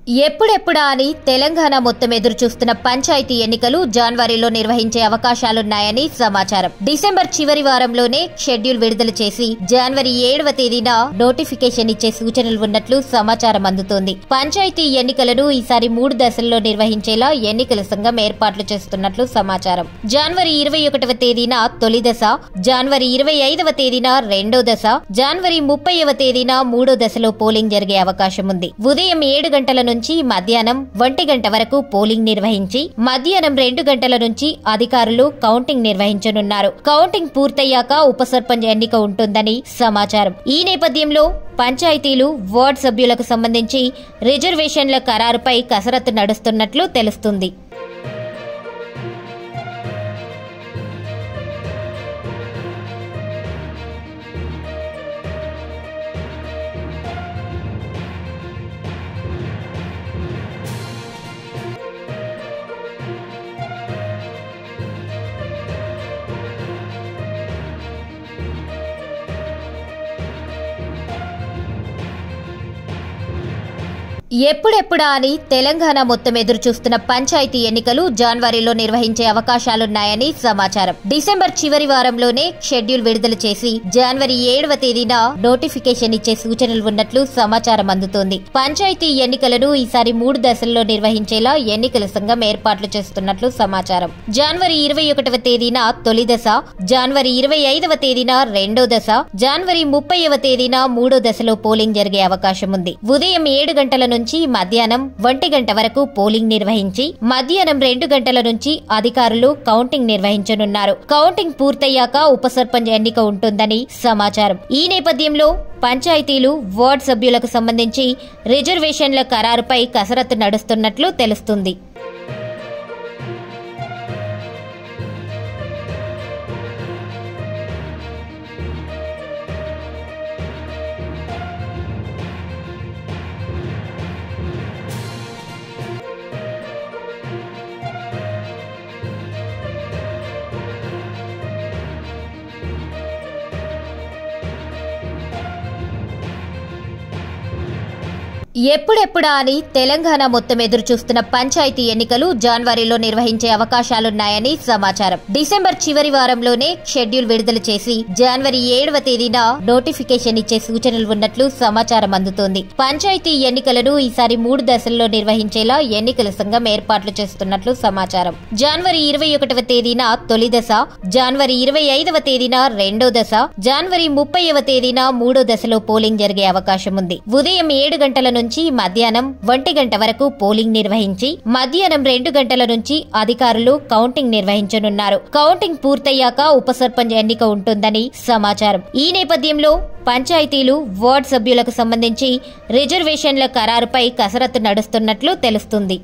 ఎప్పుడెప్పుడా అని తెలంగాణ మొత్తం ఎదురు చూస్తున్న పంచాయతీ ఎన్నికలు జనవరిలో నిర్వహించే అవకాశాలున్నాయని సమాచారం. డిసెంబర్ చివరి వారంలోనే షెడ్యూల్ విడుదల చేసి జనవరి 7వ తేదీన నోటిఫికేషన్ ఇచ్చే సూచనలు ఉన్నట్లు సమాచారం అందుతోంది. పంచాయతీ ఎన్నికలను ఈసారి 3 దశల్లో నిర్వహించేలా ఎన్నికల సంఘం ఏర్పాట్లు చేస్తున్నట్లు సమాచారం. జనవరి 21వ తేదీన తొలి దశ, జనవరి 25వ తేదీన రెండో దశ, జనవరి 30వ తేదీన మూడో దశలో పోలింగ్ జరిగే అవకాశం ఉంది. ఉదయం 7 గంటల నుంచి మధ్యాహ్నం 1 గంట వరకు పోలింగ్ నిర్వహించి మధ్యాహ్నం 2 గంటల నుంచి అధికారులు కౌంటింగ్ నిర్వహించనున్నారు. కౌంటింగ్ పూర్తయ్యాక ఉప సర్పంచ్ ఎన్నిక ఉంటుందని సమాచారం. ఈ నేపథ్యంలో పంచాయతీలు, వార్డు సభ్యులకు సంబంధించి రిజర్వేషన్ల ఖరారుపై కసరత్తు నడుస్తున్నట్లు తెలుస్తుంది. ఎప్పుడెప్పుడా అని తెలంగాణ మొత్తం ఎదురు చూస్తున్న పంచాయతీ ఎన్నికలు జనవరిలో నిర్వహించే అవకాశాలున్నాయని సమాచారం. డిసెంబర్ చివరి వారంలోనే షెడ్యూల్ విడుదల చేసి జనవరి 7వ తేదీన నోటిఫికేషన్ ఇచ్చే సూచనలు ఉన్నట్లు సమాచారం అందుతోంది. పంచాయతీ ఎన్నికలను ఈసారి 3 దశల్లో నిర్వహించేలా ఎన్నికల సంఘం ఏర్పాట్లు చేస్తున్నట్లు సమాచారం. జనవరి 21వ తేదీన తొలి దశ, జనవరి 25వ తేదీన రెండో దశ, జనవరి 30వ తేదీన మూడో దశలో పోలింగ్ జరిగే అవకాశం ఉంది. ఉదయం 7 గంటల నుంచి మధ్యాహ్నం 1 గంట వరకు పోలింగ్ నిర్వహించి మధ్యాహ్నం 2 గంటల నుంచి అధికారులు కౌంటింగ్ నిర్వహించనున్నారు. కౌంటింగ్ పూర్తయ్యాక ఉప సర్పంచ్ ఎన్నిక ఉంటుందని సమాచారం. ఈ నేపథ్యంలో పంచాయతీలు, వార్డు సభ్యులకు సంబంధించి రిజర్వేషన్ల ఖరారుపై కసరత్తు నడుస్తున్నట్లు తెలుస్తుంది. ఎప్పుడెప్పుడా అని తెలంగాణ మొత్తం ఎదురు చూస్తున్న పంచాయతీ ఎన్నికలు జనవరిలో నిర్వహించే అవకాశాలున్నాయని సమాచారం. డిసెంబర్ చివరి వారంలోనే షెడ్యూల్ విడుదల చేసి జనవరి 7వ తేదీన నోటిఫికేషన్ ఇచ్చే సూచనలు ఉన్నట్లు సమాచారం అందుతోంది. పంచాయతీ ఎన్నికలను ఈసారి 3 దశల్లో నిర్వహించేలా ఎన్నికల సంఘం ఏర్పాట్లు చేస్తున్నట్లు సమాచారం. జనవరి 21వ తేదీన తొలి దశ, జనవరి 25వ తేదీన రెండో దశ, జనవరి 30వ తేదీన మూడో దశలో పోలింగ్ జరిగే అవకాశం ఉంది. ఉదయం 7 గంటల నుంచి మధ్యాహ్నం 1 గంట వరకు పోలింగ్ నిర్వహించి మధ్యాహ్నం 2 గంటల నుంచి అధికారులు కౌంటింగ్ నిర్వహించనున్నారు. కౌంటింగ్ పూర్తయ్యాక ఉప సర్పంచ్ ఎన్నిక ఉంటుందని సమాచారం. ఈ నేపథ్యంలో పంచాయతీలు, వార్డు సభ్యులకు సంబంధించి రిజర్వేషన్ల ఖరారుపై కసరత్తు నడుస్తున్నట్లు తెలుస్తుంది.